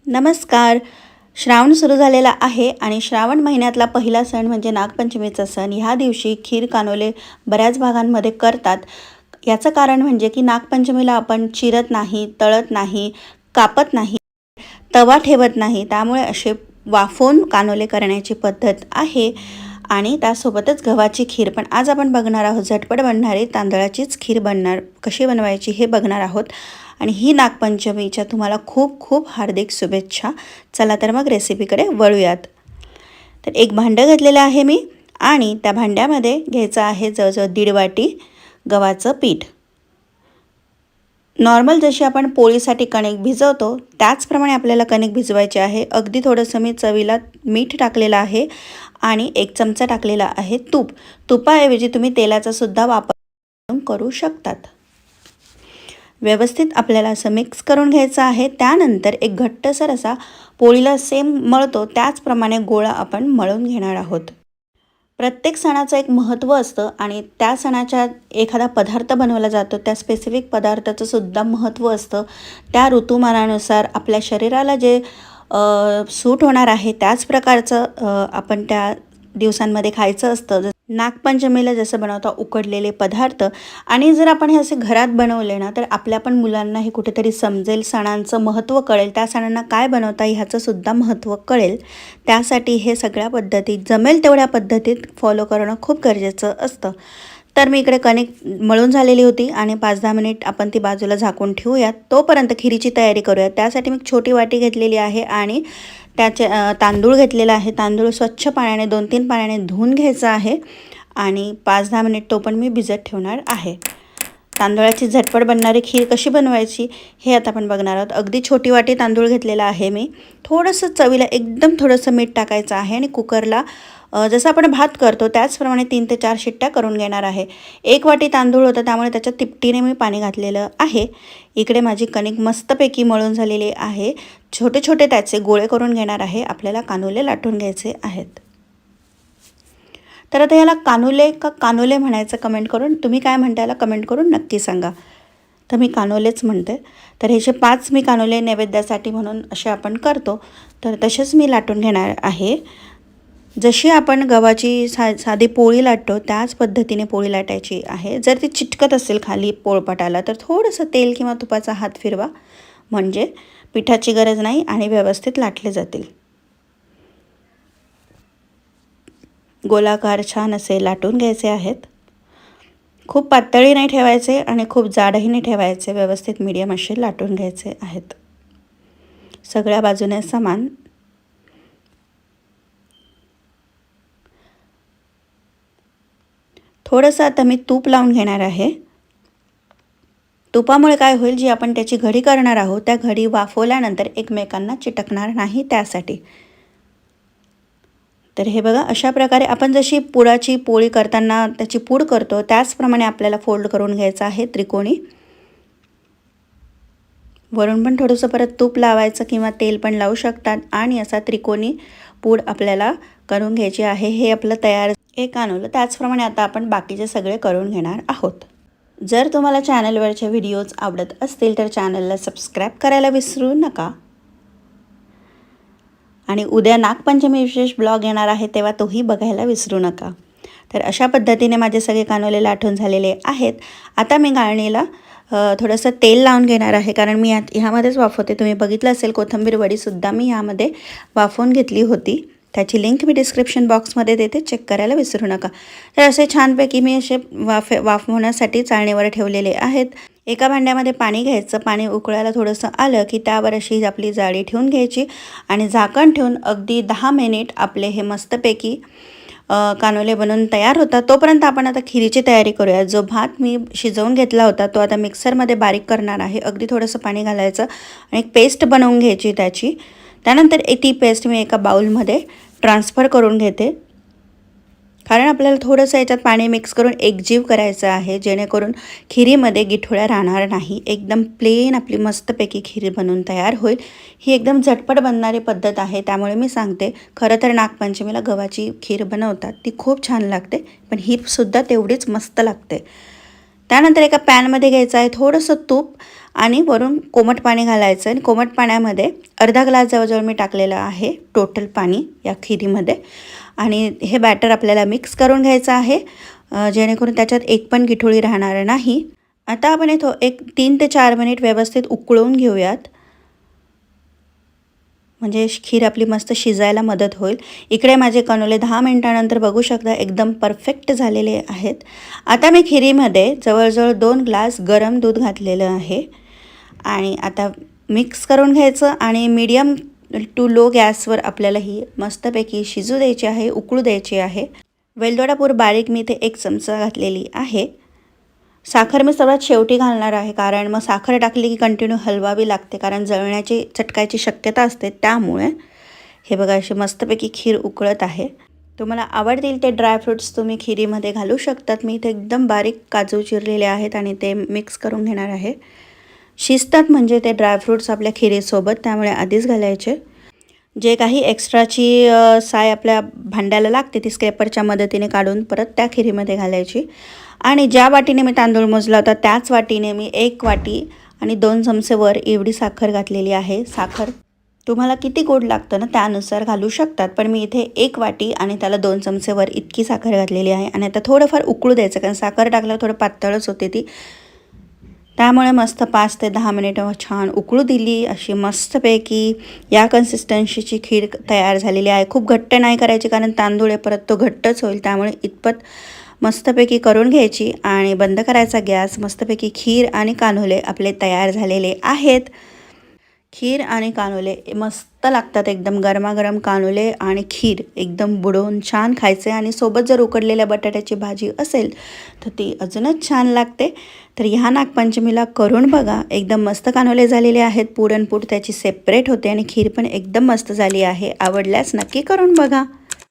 नमस्कार. श्रावण सुरू झालेला आहे आणि श्रावण महिन्यातला पहिला सण म्हणजे नागपंचमीचा सण. ह्या दिवशी खीर कानोले बऱ्याच भागांमध्ये करतात. याचं कारण म्हणजे की नागपंचमीला आपण चिरत नाही, तळत नाही, कापत नाही, तवा ठेवत नाही. त्यामुळे असे वाफवून कानोले करण्याची पद्धत आहे आणि त्यासोबतच गव्हाची खीर. पण आज आपण बघणार आहोत झटपट बनणारी तांदळाचीच खीर कशी बनवायची हे बघणार आहोत. आणि ही नागपंचमीच्या तुम्हाला खूप खूप हार्दिक शुभेच्छा. चला तर मग रेसिपीकडे वळूयात. तर एक भांडं घेतलेलं आहे मी आणि त्या भांड्यामध्ये घ्यायचं आहे जवळजवळ 1.5 वाटी गव्हाचं पीठ. नॉर्मल जशी आपण पोळीसाठी कणिक भिजवतो त्याचप्रमाणे आपल्याला कणिक भिजवायचे आहे. अगदी थोडंसं मी चवीला मीठ टाकलेलं आहे आणि 1 चमचा टाकलेला आहे तूप. तुपाऐवजी तुम्ही तेलाचा सुद्धा वापर करू शकतात. व्यवस्थित आपल्याला असं मिक्स करून घ्यायचं आहे. त्यानंतर एक घट्टसर असा पोळीला सेम मळतो त्याचप्रमाणे गोळा आपण मळून घेणार आहोत. प्रत्येक सणाचं एक महत्त्व असतं आणि त्या सणाच्या एखादा पदार्थ बनवला जातो त्या स्पेसिफिक पदार्थाचं सुद्धा महत्त्व असतं. त्या ऋतुमानानुसार आपल्या शरीराला जे सूट होणार आहे त्याच प्रकारचं आपण त्या दिवसांमध्ये खायचं असतं. नागपंचमीला जसं बनवता उकडलेले पदार्थ आणि जर आपण हे असे घरात बनवले ना तर आपल्या पण मुलांना हे कुठेतरी समजेल, सणांचं महत्त्व कळेल, त्या सणांना काय बनवता ह्याचं सुद्धा महत्त्व कळेल. त्यासाठी हे सगळ्या पद्धती जमेल तेवढ्या पद्धतीत फॉलो करणं खूप गरजेचं असतं. तर मी इकडे कणिक मळून झालेली होती आणि 5-10 मिनिट आपण ती बाजूला झाकून ठेवूयात. तोपर्यंत खिरीची तयारी करूयात. त्यासाठी मी छोटी वाटी घेतलेली आहे आणि त्याचे तांदूळ घेतलेला आहे. तांदूळ स्वच्छ पाण्याने 2-3 पाण्याने धुवून घ्यायचं आहे आणि 5-10 मिनिट तो पण मी भिजत ठेवणार आहे. तांदूळाची झटपट बनणारी खीर कशी बनवायची हे आता आपण बघणार आहोत. अगदी छोटी वाटी तांदूळ घेतलेला आहे मी. थोडंसं चवीला एकदम थोडंसं मीठ टाकायचं आहे आणि कुकरला जसं आपण भात करतो त्याचप्रमाणे 3 ते 4 शिट्ट्या करून घेणार आहे. 1 वाटी तांदूळ होतं त्यामुळे त्याच्या तिपटीने मी पाणी घातलेलं आहे. इकडे माझी कणिक मस्तपैकी मळून झालेली आहे. छोटे छोटे त्याचे गोळे करून घेणार आहे. आपल्याला कानुले लाटून घ्यायचे आहेत. तर आता याला कानुले का कानोले म्हणायचं कमेंट करून, तुम्ही काय म्हणता याला कमेंट करून नक्की सांगा. तर मी कानोलेच म्हणते. तर ह्याचे 5 मी कानोले नैवेद्यासाठी म्हणून असे आपण करतो तर तसेच मी लाटून घेणार आहे. जशी आपण गव्हाची साधी पोळी लाटतो त्याच पद्धतीने पोळी लाटायची आहे. जर ती चिटकत असेल खाली पोळपाटाला तर थोडंसं तेल किंवा तुपाचा हात फिरवा, म्हणजे पिठाची गरज नाही आणि व्यवस्थित लाटले जातील. गोलाकार छान असे लाटून घ्यायचे आहेत. खूप पातळी नाही ठेवायचे आणि खूप जाडही नाही ठेवायचे. व्यवस्थित मीडियम असे लाटून घ्यायचे आहेत. सगळ्या बाजूने समान. थोडंसं आता मी तूप लावून घेणार आहे. तुपामुळे काय होईल, जी आपण त्याची घडी करणार आहोत त्या घडी वाफवल्यानंतर एकमेकांना चिटकणार नाही त्यासाठी. तर हे बघा, अशा प्रकारे आपण जशी पुराची पोळी करताना त्याची पूड करतो त्याचप्रमाणे आपल्याला फोल्ड करून घ्यायचं आहे त्रिकोणी. वरून पण थोडंसं परत तूप लावायचं किंवा तेल पण लावू शकतात आणि असा त्रिकोणी पूड आपल्याला करून घ्यायची आहे. हे आपलं तयार एक आणवलं. त्याचप्रमाणे आता आपण बाकीचे सगळे करून घेणार आहोत. जर तुम्हाला चॅनलवरचे व्हिडिओज आवडत असतील तर चॅनलला सबस्क्राईब करायला विसरू नका. आणि उद्या नागपंचमी विशेष ब्लॉग येणार आहे तेव्हा तोही बघायला विसरू नका. तर अशा पद्धतीने माझे सगळे कानोले लाटून झालेले आहेत. आता मी गाळणीला थोडंसं तेल लावून घेणार आहे कारण मी ह्यामध्येच वाफवते. तुम्ही बघितलं असेल कोथिंबीर वडीसुद्धा मी ह्यामध्ये वाफवून घेतली होती. त्याची लिंक मी डिस्क्रिप्शन बॉक्समध्ये देते, चेक करायला विसरू नका. तर असे छानपैकी मी असे वाफवण्यासाठी चाळणीवर ठेवलेले आहेत. एका भांड्यामध्ये पाणी घ्यायचं. पाणी उकळायला थोडंसं आलं की त्यावर अशी आपली जाळी ठेवून घ्यायची आणि झाकण ठेवून अगदी 10 मिनिट आपले हे मस्तपैकी कानोले बनवून तयार होतात. तोपर्यंत आपण आता खिरीची तयारी करूया. जो भात मी शिजवून घेतला होता तो आता मिक्सरमध्ये बारीक करणार आहे. अगदी थोडंसं पाणी घालायचं आणि एक पेस्ट बनवून घ्यायची त्याची. त्यानंतर ती पेस्ट मी एका बाउलमध्ये ट्रान्सफर करून घेते कारण आपल्याला थोडंसं याच्यात पाणी मिक्स करून एकजीव करायचं आहे जेणेकरून खिरीमध्ये गिठोळ्या राहणार नाही. एकदम प्लेन आपली मस्तपैकी खीर बनवून तयार होईल. ही एकदम झटपट बनणारी पद्धत आहे त्यामुळे मी सांगते. खरं तर नागपंचमीला गव्हाची खीर बनवतात ती खूप छान लागते पण ही सुद्धा तेवढीच मस्त लागते. त्यानंतर एका पॅनमध्ये घ्यायचं आहे थोडंसं तूप आणि वरून कोमट पाणी घालायचं आणि कोमट पाण्यामध्ये अर्धा ग्लास जवळजवळ मी टाकलेलं आहे टोटल पाणी या खिरीमध्ये. आणि हे बॅटर आपल्याला मिक्स करून घ्यायचं आहे जेणेकरून त्याच्यात एक पण गिठोळी राहणार नाही. आता आपण इथं एक 3 ते 4 मिनिट व्यवस्थित उकळून घेऊयात, म्हणजे खीर आपली मस्त शिजायला मदत होईल. इकडे माझे कानोले 10 मिनिटानंतर बघू शकता एकदम परफेक्ट झालेले आहेत. आता मी खिरीमध्ये जवळजवळ 2 ग्लास गरम दूध घातलेलं आहे आणि आता मिक्स करून घ्यायचं आणि मीडियम टू लो गॅसवर आपल्याला ही मस्तपैकी शिजू द्यायची आहे, उकळू द्यायची आहे. वेलदोडा पूर बारीक मी इथे 1 चमचा घातलेली आहे. साखर मी सर्वात शेवटी घालणार आहे, कारण मग साखर टाकली की कंटिन्यू हलवावी लागते, कारण जळण्याची चटकायची शक्यता असते. त्यामुळे हे बघा अशी मस्तपैकी खीर उकळत आहे. तुम्हाला आवडतील ते ड्रायफ्रूट्स तुम्ही खिरीमध्ये घालू शकतात. मी इथे एकदम बारीक काजू चिरलेले आहेत आणि ते मिक्स करून घेणार आहे. शिजतात म्हणजे ते ड्रायफ्रूट्स आपल्या खिरीसोबत, त्यामुळे आधीच घालायचे. जे काही एक्स्ट्राची साय आपल्या भांड्याला लागते ती स्क्रॅपरच्या मदतीने काढून परत त्या खिरीमध्ये घालायची. आणि ज्या वाटीने मी तांदूळ मोजला होता त्याच वाटीने मी 1 वाटी आणि 2 चमचे वर एवढी साखर घातलेली आहे. साखर तुम्हाला किती गोड लागतं ना त्यानुसार घालू शकतात, पण मी इथे 1 वाटी आणि त्याला 2 चमचे वर इतकी साखर घातलेली आहे. आणि आता थोडंफार उकळू द्यायचं, कारण साखर टाकल्यावर थोडं पातळच होते ती. त्यामुळे मस्त 5 ते 10 मिनिटं छान उकळू दिली. अशी मस्तपैकी या कन्सिस्टन्सीची खीर तयार झालेली आहे. खूप घट्ट नाही करायची, कारण तांदूळ आहे परत तो घट्टच होईल. त्यामुळे इतपत मस्तपैकी करून घ्यायची आणि बंद करायचा गॅस. मस्तपैकी खीर आणि कान्होले आपले तयार झालेले आहेत. खीर आणि कानोले मस्त लागतात एकदम. गरमागरम कानोले आणि खीर एकदम बुडवून छान खायचे. आणि सोबत जर उकडलेल्या बटाट्याची भाजी असेल तर ती अजूनच छान लागते. तर ह्या नागपंचमीला करून बघा. एकदम मस्त कानोले झालेले आहेत. पुरणपूड त्याची सेपरेट होते आणि खीर पण एकदम मस्त झाली आहे. आवडल्यास नक्की करून बघा.